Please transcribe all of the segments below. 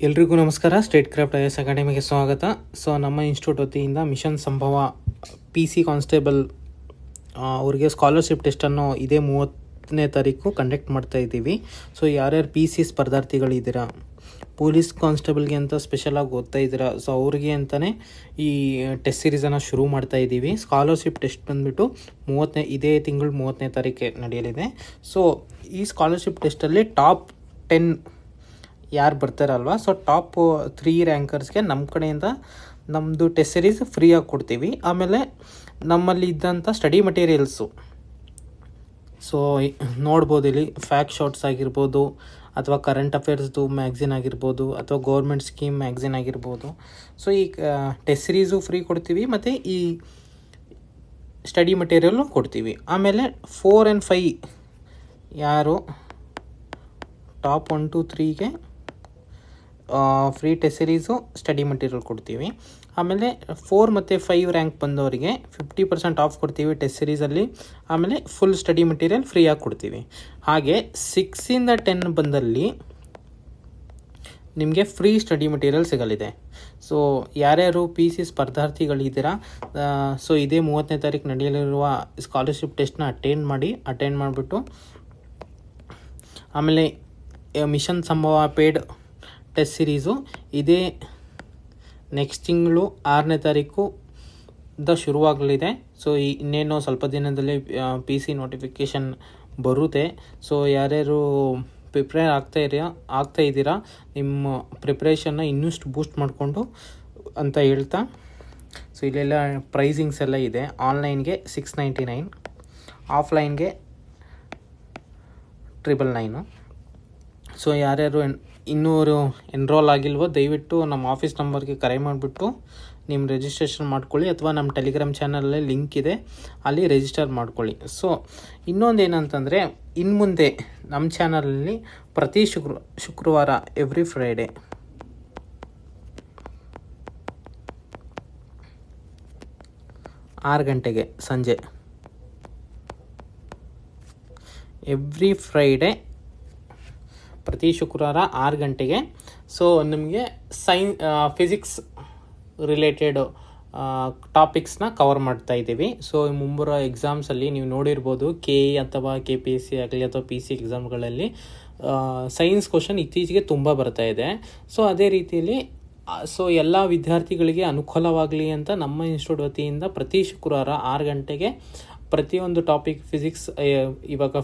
ಎಲ್ರಿಗೂ ನಮಸ್ಕಾರ. State craft IS ಅಕಾಡೆಮಿಗೆ ಸ್ವಾಗತ. ಸೊ ನಮ್ಮ ಇನ್ಸ್ಟಿಟ್ಯೂಟ್ ವತಿಯಿಂದ ಮಿಷನ್ ಸಂಭವ PC ಕಾನ್ಸ್ಟೇಬಲ್ ಅವ್ರಿಗೆ ಸ್ಕಾಲರ್ಶಿಪ್ ಟೆಸ್ಟನ್ನು ಇದೇ 30ನೇ ತಾರೀಕು ಕಂಡಕ್ಟ್ ಮಾಡ್ತಾ ಇದ್ದೀವಿ. ಸೊ ಯಾರ್ಯಾರು PC ಸ್ಪರ್ಧಾರ್ಥಿಗಳಿದ್ದೀರಾ, ಪೊಲೀಸ್ ಕಾನ್ಸ್ಟೇಬಲ್ಗೆ ಅಂತ ಸ್ಪೆಷಲಾಗಿ ಓದ್ತಾ ಇದ್ದೀರಾ, ಸೊ ಅವ್ರಿಗೆ ಅಂತಲೇ ಈ ಟೆಸ್ಟ್ ಸೀರೀಸನ್ನು ಶುರು ಮಾಡ್ತಾ ಇದ್ದೀವಿ. ಸ್ಕಾಲರ್ಶಿಪ್ ಟೆಸ್ಟ್ ಬಂದುಬಿಟ್ಟು ಇದೇ ತಿಂಗಳು 30ನೇ ತಾರೀಕೆ ನಡೆಯಲಿದೆ. ಸೊ ಈ ಸ್ಕಾಲರ್ಶಿಪ್ ಟೆಸ್ಟಲ್ಲಿ ಟಾಪ್ 10 ಯಾರು ಬರ್ತಾರಲ್ವ, ಸೊ ಟಾಪ್ 3 ರ್ಯಾಂಕರ್ಸ್ಗೆ ನಮ್ಮ ಕಡೆಯಿಂದ ನಮ್ಮದು ಟೆಸ್ಟ್ ಸೀರೀಸ್ ಫ್ರೀಯಾಗಿ ಕೊಡ್ತೀವಿ. ಆಮೇಲೆ ನಮ್ಮಲ್ಲಿ ಇದ್ದಂಥ ಸ್ಟಡಿ ಮಟೀರಿಯಲ್ಸು, ಸೊ ನೋಡ್ಬೋದು ಇಲ್ಲಿ ಫ್ಯಾಕ್ಟ್ ಶಾರ್ಟ್ಸ್ ಆಗಿರ್ಬೋದು, ಅಥವಾ ಕರೆಂಟ್ ಅಫೇರ್ಸ್ದು ಮ್ಯಾಗ್ಝಿನ್ ಆಗಿರ್ಬೋದು, ಅಥವಾ ಗೌರ್ಮೆಂಟ್ ಸ್ಕೀಮ್ ಮ್ಯಾಗ್ಝಿನ್ ಆಗಿರ್ಬೋದು. ಸೊ ಈ ಟೆಸ್ಟ್ ಸೀರೀಸು ಫ್ರೀ ಕೊಡ್ತೀವಿ, ಮತ್ತು ಈ ಸ್ಟಡಿ ಮಟೀರಿಯಲ್ಲು ಕೊಡ್ತೀವಿ. ಆಮೇಲೆ 4 and 5 ಯಾರು ಟಾಪ್ 1 to 3ಗೆ free test series study material ಕೊಡ್ತೀವಿ. ಆಮೇಲೆ 4 ಮತ್ತು 5 ರ್ಯಾಂಕ್ ಬಂದವರಿಗೆ 50% ಆಫ್ ಕೊಡ್ತೀವಿ ಟೆಸ್ಟ್ ಸೀರೀಸಲ್ಲಿ. ಆಮೇಲೆ ಫುಲ್ ಸ್ಟಡಿ ಮಟೀರಿಯಲ್ ಫ್ರೀಯಾಗಿ ಕೊಡ್ತೀವಿ. ಹಾಗೆ 6 ಇಂದ 10 ಬಂದಲ್ಲಿ ನಿಮಗೆ ಫ್ರೀ ಸ್ಟಡಿ ಮಟೀರಿಯಲ್ ಸಿಗಲಿದೆ. ಸೊ ಯಾರ್ಯಾರು PC ಸ್ಪರ್ಧಾರ್ಥಿಗಳಿದ್ದೀರಾ, ಸೊ ಇದೇ 30ನೇ ತಾರೀಕು ನಡೆಯಲಿರುವ ಸ್ಕಾಲರ್ಶಿಪ್ ಟೆಸ್ಟ್ನ ಅಟೆಂಡ್ ಮಾಡಿಬಿಟ್ಟು, ಆಮೇಲೆ ಮಿಷನ್ ಸಂಭವ ಪೇಡ್ ಟೆಸ್ಟ್ ಸೀರೀಸು ಇದೇ ನೆಕ್ಸ್ಟ್ ತಿಂಗಳು 6ನೇ ತಾರೀಕು ಶುರುವಾಗಲಿದೆ. ಸೊ ಇನ್ನೇನು ಸ್ವಲ್ಪ ದಿನದಲ್ಲಿ PC ನೋಟಿಫಿಕೇಷನ್ ಬರುತ್ತೆ. ಸೊ ಯಾರ್ಯಾರು ಪ್ರಿಪೇರ್ ಆಗ್ತಾ ಇದ್ದೀರಾ, ನಿಮ್ಮ ಪ್ರಿಪ್ರೇಷನ್ನ ಇನ್ನಷ್ಟು ಬೂಸ್ಟ್ ಮಾಡಿಕೊಂಡು ಅಂತ ಹೇಳ್ತಾ, ಸೊ ಇಲ್ಲೆಲ್ಲ ಪ್ರೈಸಿಂಗ್ಸ್ ಎಲ್ಲ ಇದೆ. ಆನ್ಲೈನ್ಗೆ 699, ಆಫ್ಲೈನ್ಗೆ 999. ಸೊ ಯಾರ್ಯಾರು ಇನ್ನೂ ಎನ್ರೋಲ್ ಆಗಿಲ್ವೋ ದಯವಿಟ್ಟು ನಮ್ಮ ಆಫೀಸ್ ನಂಬರ್ಗೆ ಕರೆ ಮಾಡಿಬಿಟ್ಟು ನಿಮ್ಮ ರಿಜಿಸ್ಟ್ರೇಷನ್ ಮಾಡ್ಕೊಳ್ಳಿ, ಅಥವಾ ನಮ್ಮ ಟೆಲಿಗ್ರಾಮ್ ಚಾನಲಲ್ಲಿ ಲಿಂಕ್ ಇದೆ, ಅಲ್ಲಿ ರಿಜಿಸ್ಟರ್ ಮಾಡ್ಕೊಳ್ಳಿ. ಸೊ ಇನ್ನೊಂದು ಏನಂತಂದರೆ, ಇನ್ನು ಮುಂದೆ ನಮ್ಮ ಚಾನಲಲ್ಲಿ ಪ್ರತಿ ಶುಕ್ರವಾರ ಎವ್ರಿ ಫ್ರೈಡೇ 6 ಗಂಟೆಗೆ ಸಂಜೆ, ಎವ್ರಿ ಫ್ರೈಡೇ ಪ್ರತಿ ಶುಕ್ರವಾರ 6 ಗಂಟೆಗೆ ಸೊ ನಿಮಗೆ ಫಿಸಿಕ್ಸ್ ರಿಲೇಟೆಡ್ ಟಾಪಿಕ್ಸ್ನ ಕವರ್ ಮಾಡ್ತಾ ಇದ್ದೀವಿ. ಸೊ ಮುಂಬರುವ ಎಕ್ಸಾಮ್ಸಲ್ಲಿ ನೀವು ನೋಡಿರ್ಬೋದು, KE ಅಥವಾ KPSC ಆಗಲಿ ಅಥವಾ PC ಎಕ್ಸಾಮ್ಗಳಲ್ಲಿ ಸೈನ್ಸ್ ಕ್ವಶನ್ ಇತ್ತೀಚೆಗೆ ತುಂಬ ಬರ್ತಾ ಇದೆ. ಸೊ ಅದೇ ರೀತಿಯಲ್ಲಿ ಸೊ ಎಲ್ಲ ವಿದ್ಯಾರ್ಥಿಗಳಿಗೆ ಅನುಕೂಲವಾಗಲಿ ಅಂತ ನಮ್ಮ ಇನ್ಸ್ಟಿಟ್ಯೂಟ್ ವತಿಯಿಂದ ಪ್ರತಿ ಶುಕ್ರವಾರ 6 ಗಂಟೆಗೆ ಪ್ರತಿಯೊಂದು ಟಾಪಿಕ್ ಇವಾಗ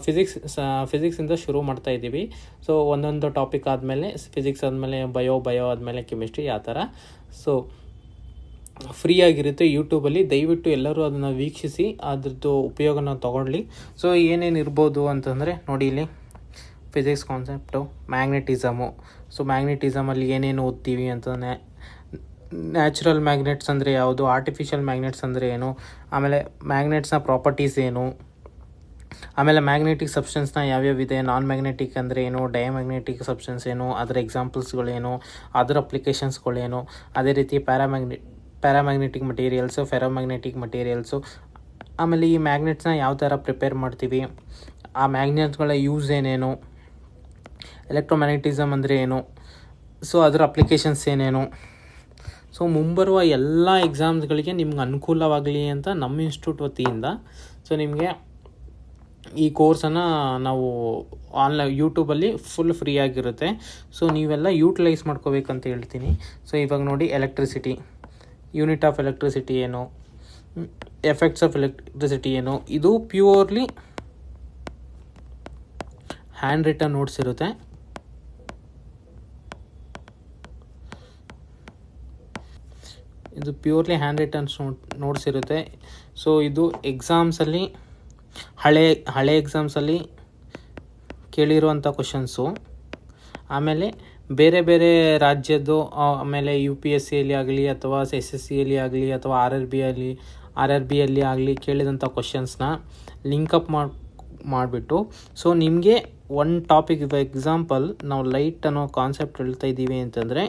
ಫಿಸಿಕ್ಸಿಂದ ಶುರು ಮಾಡ್ತಾ ಇದ್ದೀವಿ. ಸೊ ಒಂದೊಂದು ಟಾಪಿಕ್ ಆದಮೇಲೆ ಫಿಸಿಕ್ಸ್ ಆದಮೇಲೆ ಬಯೋ ಆದಮೇಲೆ ಕೆಮಿಸ್ಟ್ರಿ, ಆ ಥರ. ಸೊ ಫ್ರೀಯಾಗಿರುತ್ತೆ ಯೂಟ್ಯೂಬಲ್ಲಿ. ದಯವಿಟ್ಟು ಎಲ್ಲರೂ ಅದನ್ನು ವೀಕ್ಷಿಸಿ ಅದ್ರದ್ದು ಉಪಯೋಗನ ತಗೊಳ್ಳಿ. ಸೊ ಏನೇನು ಇರ್ಬೋದು ಅಂತಂದರೆ ನೋಡಿ, ಇಲ್ಲಿ ಫಿಸಿಕ್ಸ್ ಕಾನ್ಸೆಪ್ಟು, ಮ್ಯಾಗ್ನೆಟಿಸಮು. ಸೊ ಮ್ಯಾಗ್ನೆಟಿಸಮಲ್ಲಿ ಏನೇನು ಓದ್ತೀವಿ ಅಂತಂದರೆ, ನ್ಯಾಚುರಲ್ ಮ್ಯಾಗ್ನೆಟ್ಸ್ ಅಂದರೆ ಯಾವುದು, ಆರ್ಟಿಫಿಷಿಯಲ್ ಮ್ಯಾಗ್ನೆಟ್ಸ್ ಅಂದರೆ ಏನು, ಆಮೇಲೆ ಮ್ಯಾಗ್ನೆಟ್ಸ್ನ ಪ್ರಾಪರ್ಟೀಸ್ ಏನು, ಆಮೇಲೆ ಮ್ಯಾಗ್ನೆಟಿಕ್ ಸಬ್ಸ್ಟೆನ್ಸ್ನ ಯಾವ್ಯಾವಿದೆ, ನಾನ್ ಮ್ಯಾಗ್ನೆಟಿಕ್ ಅಂದರೆ ಏನು, ಡಯಾಮ್ಯಾಗ್ನೆಟಿಕ್ ಸಬ್ಸ್ಟೆನ್ಸ್ ಏನು, ಅದರ ಎಕ್ಸಾಂಪಲ್ಸ್ಗಳೇನು, ಅದರ ಅಪ್ಲಿಕೇಶನ್ಸ್ಗಳೇನು, ಅದೇ ರೀತಿ ಪ್ಯಾರಾಮ್ಯಾಗ್ನೆಟಿಕ್ ಮಟೀರಿಯಲ್ಸು, ಫೆರೋಮ್ಯಾಗ್ನೆಟಿಕ್ ಮಟೀರಿಯಲ್ಸು, ಆಮೇಲೆ ಈ ಮ್ಯಾಗ್ನೆಟ್ಸ್ನ ಯಾವ ಥರ ಪ್ರಿಪೇರ್ ಮಾಡ್ತೀವಿ, ಆ ಮ್ಯಾಗ್ನೆಟ್ಗಳ ಯೂಸ್ ಏನೇನು, ಎಲೆಕ್ಟ್ರೋಮ್ಯಾಗ್ನೆಟಿಸಮ್ ಅಂದರೆ ಏನು, ಸೊ ಅದರ ಅಪ್ಲಿಕೇಶನ್ಸ್ ಏನೇನು. ಸೊ ಮುಂಬರುವ ಎಲ್ಲ ಎಕ್ಸಾಮ್ಸ್ಗಳಿಗೆ ನಿಮ್ಗೆ ಅನುಕೂಲವಾಗಲಿ ಅಂತ ನಮ್ಮ ಇನ್ಸ್ಟಿಟ್ಯೂಟ್ ವತಿಯಿಂದ ಸೊ ನಿಮಗೆ ಈ ಕೋರ್ಸನ್ನು ನಾವು ಯೂಟ್ಯೂಬಲ್ಲಿ ಫುಲ್ ಫ್ರೀ ಆಗಿರುತ್ತೆ. ಸೊ ನೀವೆಲ್ಲ ಯೂಟಿಲೈಸ್ ಮಾಡ್ಕೋಬೇಕಂತ ಹೇಳ್ತೀನಿ. ಸೊ ಇವಾಗ ನೋಡಿ, ಎಲೆಕ್ಟ್ರಿಸಿಟಿ, ಯೂನಿಟ್ ಆಫ್ ಎಲೆಕ್ಟ್ರಿಸಿಟಿ ಏನು, ಎಫೆಕ್ಟ್ಸ್ ಆಫ್ ಎಲೆಕ್ಟ್ರಿಸಿಟಿ ಏನು, ಇದು ಪ್ಯೂರ್ಲಿ ಹ್ಯಾಂಡ್ ರಿಟನ್ ನೋಟ್ಸ್ ಇರುತ್ತೆ. ಇದು ಪ್ಯೂರ್ಲಿ ಹ್ಯಾಂಡ್ ರಿಟನ್ಸ್ ನೋಟ್ಸ್ ಇರುತ್ತೆ. ಸೊ ಇದು ಎಕ್ಸಾಮ್ಸಲ್ಲಿ ಹಳೆ ಎಕ್ಸಾಮ್ಸಲ್ಲಿ ಕೇಳಿರುವಂಥ ಕ್ವಶನ್ಸು, ಆಮೇಲೆ ಬೇರೆ ಬೇರೆ ರಾಜ್ಯದ್ದು, ಆಮೇಲೆ UPSCಯಲ್ಲಿ ಆಗಲಿ ಅಥವಾ SSCಯಲ್ಲಿ ಆಗಲಿ ಅಥವಾ RRBಯಲ್ಲಿ ಆಗಲಿ ಕೇಳಿದಂಥ ಕ್ವಶನ್ಸ್ನ ಲಿಂಕಪ್ ಮಾಡಿಬಿಟ್ಟು, ಸೊ ನಿಮಗೆ ಒಂದು ಟಾಪಿಕ್, ಎಕ್ಸಾಂಪಲ್ ನಾವು ಲೈಟ್ ಅನ್ನೋ ಕಾನ್ಸೆಪ್ಟ್ ಹೇಳ್ತಾ ಇದ್ದೀವಿ ಅಂತಂದರೆ,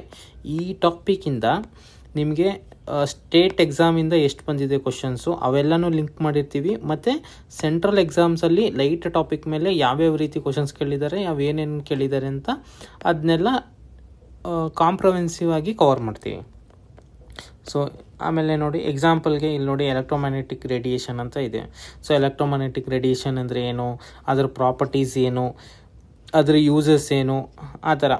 ಈ ಟಾಪಿಕ್ಕಿಂದ ನಿಮಗೆ ಸ್ಟೇಟ್ ಎಕ್ಸಾಮಿಂದ ಎಷ್ಟು ಬಂದಿದೆ ಕ್ವಶನ್ಸು ಅವೆಲ್ಲನೂ ಲಿಂಕ್ ಮಾಡಿರ್ತೀವಿ. ಮತ್ತು ಸೆಂಟ್ರಲ್ ಎಕ್ಸಾಮ್ಸಲ್ಲಿ ಲೈಟ್ ಟಾಪಿಕ್ ಮೇಲೆ ಯಾವ್ಯಾವ ರೀತಿ ಕ್ವಶನ್ಸ್ ಕೇಳಿದ್ದಾರೆ, ಏನೇನು ಕೇಳಿದ್ದಾರೆ ಅಂತ ಅದನ್ನೆಲ್ಲ ಕಾಂಪ್ರಹೆನ್ಸಿವ್ ಆಗಿ ಕವರ್ ಮಾಡ್ತೀವಿ. ಸೊ ಆಮೇಲೆ ನೋಡಿ ಎಕ್ಸಾಂಪಲ್ಗೆ ಇಲ್ಲಿ ನೋಡಿ ಎಲೆಕ್ಟ್ರೋಮ್ಯಾಗ್ನೆಟಿಕ್ ರೇಡಿಯೇಷನ್ ಅಂತ ಇದೆ. ಸೊ ಎಲೆಕ್ಟ್ರೋಮ್ಯಾಗ್ನೆಟಿಕ್ ರೇಡಿಯೇಷನ್ ಅಂದರೆ ಏನು, ಅದರ ಪ್ರಾಪರ್ಟೀಸ್ ಏನು, ಅದರ ಯೂಸಸ್ ಏನು, ಆ ಥರ.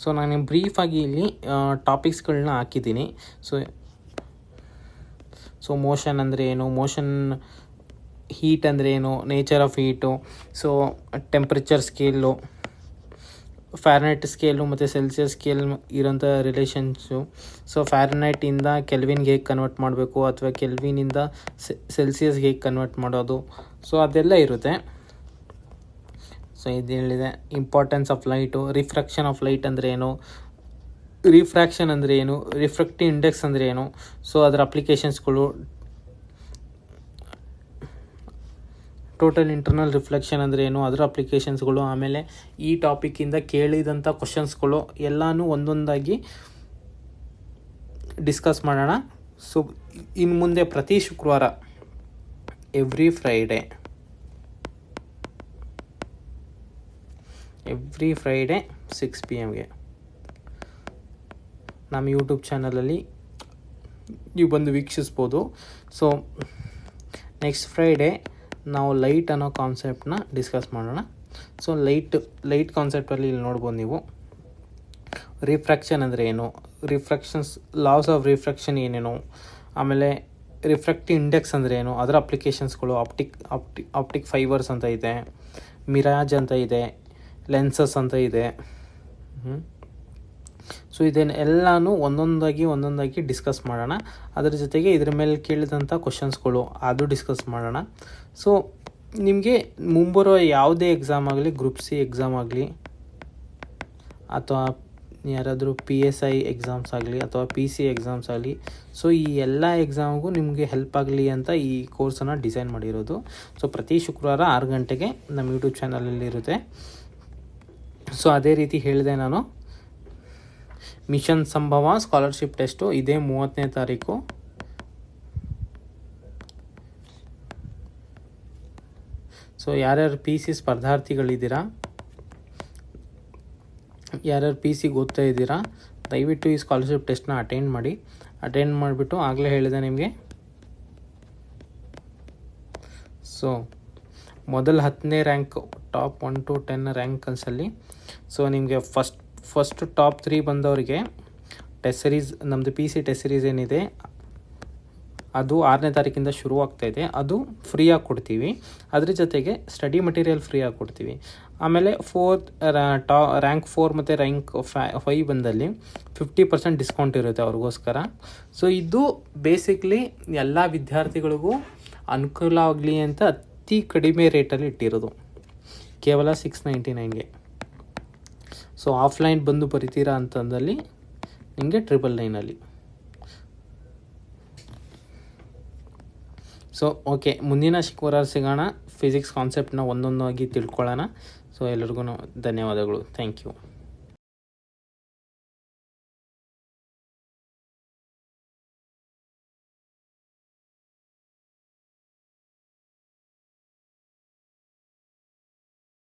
ಸೊ ನಾನು ಬ್ರೀಫಾಗಿ ಇಲ್ಲಿ ಟಾಪಿಕ್ಸ್ಗಳನ್ನ ಹಾಕಿದ್ದೀನಿ. ಸೊ ಮೋಷನ್ ಅಂದರೆ ಏನು, ಮೋಷನ್ ಹೀಟ್ ಅಂದರೆ ಏನು, nature of heat, so temperature scale, Fahrenheit scale ಮತ್ತು ಸೆಲ್ಸಿಯಸ್ ಸ್ಕೇಲ್ ಇರೋಂಥ ರಿಲೇಷನ್ಸು. ಸೊ ಫ್ಯಾರನೈಟಿಂದ ಕೆಲ್ವಿನ್ಗೆ ಹೇಗೆ ಕನ್ವರ್ಟ್ ಮಾಡಬೇಕು ಅಥವಾ ಕೆಲ್ವಿನಿಂದ ಸೆಲ್ಸಿಯಸ್ಗೆ ಹೇಗೆ ಕನ್ವರ್ಟ್ ಮಾಡೋದು, ಸೊ ಅದೆಲ್ಲ ಇರುತ್ತೆ. ಸೊ ಇದು ಹೇಳಿದೆ. Importance of light, refraction of light ಅಂದರೆ ಏನು, ರಿಫ್ರಾಕ್ಷನ್ ಅಂದರೆ ಏನು, ರಿಫ್ರಾಕ್ಟಿವ್ ಇಂಡೆಕ್ಸ್ ಅಂದರೆ ಏನು, ಸೊ ಅದರ ಅಪ್ಲಿಕೇಶನ್ಸ್ಗಳು, ಟೋಟಲ್ ಇಂಟರ್ನಲ್ ರಿಫ್ಲೆಕ್ಷನ್ ಅಂದರೆ ಏನು, ಅದರ ಅಪ್ಲಿಕೇಶನ್ಸ್ಗಳು, ಆಮೇಲೆ ಈ ಟಾಪಿಕ್ಕಿಂದ ಕೇಳಿದಂಥ ಕ್ವಶನ್ಸ್ಗಳು ಎಲ್ಲನೂ ಒಂದೊಂದಾಗಿ ಡಿಸ್ಕಸ್ ಮಾಡೋಣ. ಸೊ ಇನ್ನು ಮುಂದೆ ಪ್ರತಿ ಶುಕ್ರವಾರ ಎವ್ರಿ ಫ್ರೈಡೇ 6 PM ನಮ್ಮ ಯೂಟ್ಯೂಬ್ ಚಾನಲಲ್ಲಿ ನೀವು ಬಂದು ವೀಕ್ಷಿಸ್ಬೋದು. ಸೊ ನೆಕ್ಸ್ಟ್ ಫ್ರೈಡೇ ನಾವು ಲೈಟ್ ಅನ್ನೋ ಕಾನ್ಸೆಪ್ಟನ್ನ ಡಿಸ್ಕಸ್ ಮಾಡೋಣ. ಸೊ ಲೈಟ್ ಕಾನ್ಸೆಪ್ಟಲ್ಲಿ ಇಲ್ಲಿ ನೋಡ್ಬೋದು ನೀವು. ರಿಫ್ರಾಕ್ಷನ್ ಅಂದರೆ ಏನು, ಲಾಸ್ ಆಫ್ ರಿಫ್ರಾಕ್ಷನ್ ಏನೇನು, ಆಮೇಲೆ ರಿಫ್ರಾಕ್ಟಿವ್ ಇಂಡೆಕ್ಸ್ ಅಂದರೆ ಏನು, ಅದರ ಅಪ್ಲಿಕೇಶನ್ಸ್ಗಳು, ಆಪ್ಟಿಕ್ ಫೈಬರ್ಸ್ ಅಂತ ಇದೆ, ಮಿರಾಜ್ ಅಂತ ಇದೆ, ಲೆನ್ಸಸ್ ಅಂತ ಇದೆ. ಸೊ ಇದನ್ನೆಲ್ಲನೂ ಒಂದೊಂದಾಗಿ ಡಿಸ್ಕಸ್ ಮಾಡೋಣ. ಅದರ ಜೊತೆಗೆ ಇದ್ರ ಮೇಲೆ ಕೇಳಿದಂಥ ಕ್ವಶನ್ಸ್ಗಳು ಅದು ಡಿಸ್ಕಸ್ ಮಾಡೋಣ. ಸೊ ನಿಮಗೆ ಮುಂಬರುವ ಯಾವುದೇ ಎಕ್ಸಾಮ್ ಆಗಲಿ, ಗ್ರೂಪ್ ಸಿ ಎಕ್ಸಾಮ್ ಆಗಲಿ, ಅಥವಾ ಯಾರಾದರೂ PSI ಎಕ್ಸಾಮ್ಸ್ ಆಗಲಿ ಅಥವಾ PC ಎಕ್ಸಾಮ್ಸ್ ಆಗಲಿ, ಸೊ ಈ ಎಲ್ಲ ಎಕ್ಸಾಮ್ಗೂ ನಿಮಗೆ ಹೆಲ್ಪ್ ಆಗಲಿ ಅಂತ ಈ ಕೋರ್ಸನ್ನು ಡಿಸೈನ್ ಮಾಡಿರೋದು. ಸೊ ಪ್ರತಿ ಶುಕ್ರವಾರ 6 ಗಂಟೆಗೆ ನಮ್ಮ ಯೂಟ್ಯೂಬ್ ಚಾನಲಲ್ಲಿ ಇರುತ್ತೆ. ಸೊ ಅದೇ ರೀತಿ ಹೇಳಿದೆ ನಾನು, ಮಿಷನ್ ಸಂಭವ ಸ್ಕಾಲರ್ಶಿಪ್ ಟೆಸ್ಟು ಇದೇ 30ನೇ ತಾರೀಕು. ಸೊ ಯಾರ್ಯಾರು PC ಸ್ಪರ್ಧಾರ್ಥಿಗಳಿದ್ದೀರಾ, ಯಾರ್ಯಾರು PCಗೆ ಓದ್ತಾ ಇದ್ದೀರಾ, ದಯವಿಟ್ಟು ಈ ಸ್ಕಾಲರ್ಶಿಪ್ ಟೆಸ್ಟ್ನ ಅಟೆಂಡ್ ಮಾಡಿಬಿಟ್ಟು, ಆಗಲೇ ಹೇಳಿದೆ ನಿಮಗೆ. ಸೊ ಮೊದಲ 10ನೇ ರ್ಯಾಂಕ್, ಟಾಪ್ 1 to 10 ರ್ಯಾಂಕಲ್ಸಲ್ಲಿ, ಸೊ ನಿಮಗೆ ಫಸ್ಟ್ ಟಾಪ್ 3 ಬಂದವರಿಗೆ ಟೆಸ್ಟ್ ಸಿರೀಸ್, ನಮ್ಮದು PC ಟೆಸ್ಟ್ ಸಿರೀಸ್ ಏನಿದೆ ಅದು 6ನೇ ತಾರೀಕಿಂದ ಶುರುವಾಗ್ತಾಯಿದೆ. ಅದು ಫ್ರೀಯಾಗಿ ಕೊಡ್ತೀವಿ. ಅದ್ರ ಜೊತೆಗೆ ಸ್ಟಡಿ ಮಟೀರಿಯಲ್ ಫ್ರೀಯಾಗಿ ಕೊಡ್ತೀವಿ. ಆಮೇಲೆ ರ್ಯಾಂಕ್ 4 ಮತ್ತು ರ್ಯಾಂಕ್ 5 ಬಂದಲ್ಲಿ 50% ಡಿಸ್ಕೌಂಟ್ ಇರುತ್ತೆ ಅವ್ರಿಗೋಸ್ಕರ. ಸೊ ಇದು ಬೇಸಿಕ್ಲಿ ಎಲ್ಲ ವಿದ್ಯಾರ್ಥಿಗಳಿಗೂ ಅನುಕೂಲ ಆಗಲಿ ಅಂತ ಅತಿ ಕಡಿಮೆ ರೇಟಲ್ಲಿ ಇಟ್ಟಿರೋದು, ಕೇವಲ 699ಗೆ. ಸೊ ಆಫ್ಲೈನ್ ಬಂದು ಬರಿತೀರಾ ಅಂತಂದಲ್ಲಿ ನಿಮಗೆ 999ಅಲ್ಲಿ. ಸೊ ಓಕೆ, ಮುಂದಿನ ಶುಕ್ರವಾರ ಸಿಗೋಣ. ಫಿಸಿಕ್ಸ್ ಕಾನ್ಸೆಪ್ಟನ್ನ ಒಂದೊಂದಾಗಿ ತಿಳ್ಕೊಳ್ಳೋಣ. ಸೊ ಎಲ್ಲರಿಗೂ ಧನ್ಯವಾದಗಳು. Thank you.